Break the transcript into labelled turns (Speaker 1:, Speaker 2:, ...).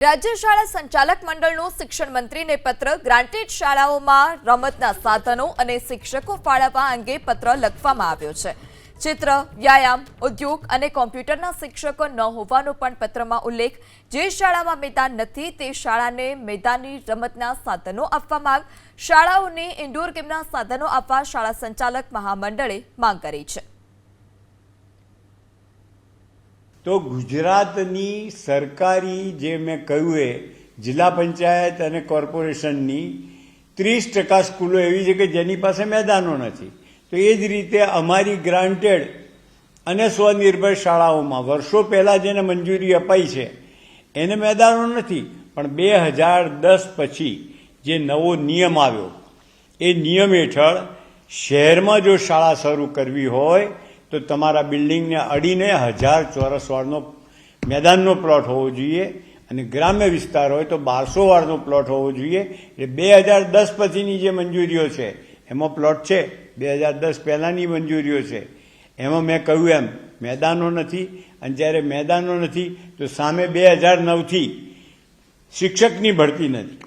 Speaker 1: राज्य शाळा संचालक मंडळનું શિક્ષણ મંત્રીને પત્ર ગ્રાન્ટેડ શાળાઓમાં રમતના સાધનો અને શિક્ષકો ફાળવવા અંગે પત્ર લખવામાં આવ્યો છે। ચિત્ર, વ્યાયામ, ઉદ્યોગ અને કોમ્પ્યુટરના શિક્ષકો ન હોવાનો પણ પત્રમાં ઉલ્લેખ। જે શાળામાં મેદાન નથી તે શાળાને મેદાની રમતના સાધનો આપવા માંગ। શાળાઓને ઇન્ડોર ગેમના સાધનો આપવા શાળા સંચાલક મહામંડળે માંગ કરી છે।
Speaker 2: तो गुजरातनी सरकारी जे मैं कहूँ है जिला पंचायत और कॉर्पोरेशननी 30% स्कूलों एवी है कि जेनी पासे मैदानों नहीं। तो ये ज रीते अमारी ग्रांटेड अने स्वनिर्भर शालाओं में वर्षों पहला जेने मंजूरी अपाई है एने मैदानों नहीं, पण 2010 पछी जे नवो नियम आव्यो ए नियम हेठळ शहर में जो शाला शुरू करवी होय तो तमारा बिल्डिंग ने अड़ीने 1000 ચોરસ वारनो मैदाननो प्लॉट होवो जोईए अने ग्राम्य विस्तार होय तो 1200 वारनो प्लॉट होवो जोईए। ए 2010 पछीनी जे मंजूरीओ छे एमां प्लॉट छे, 2010 पहेलानी मंजूरीओ छे एमां मैं कहूं एम मैदानो नथी। अने ज्यारे मैदानो नथी तो सामे 2009 थी शिक्षकनी भरती नथी।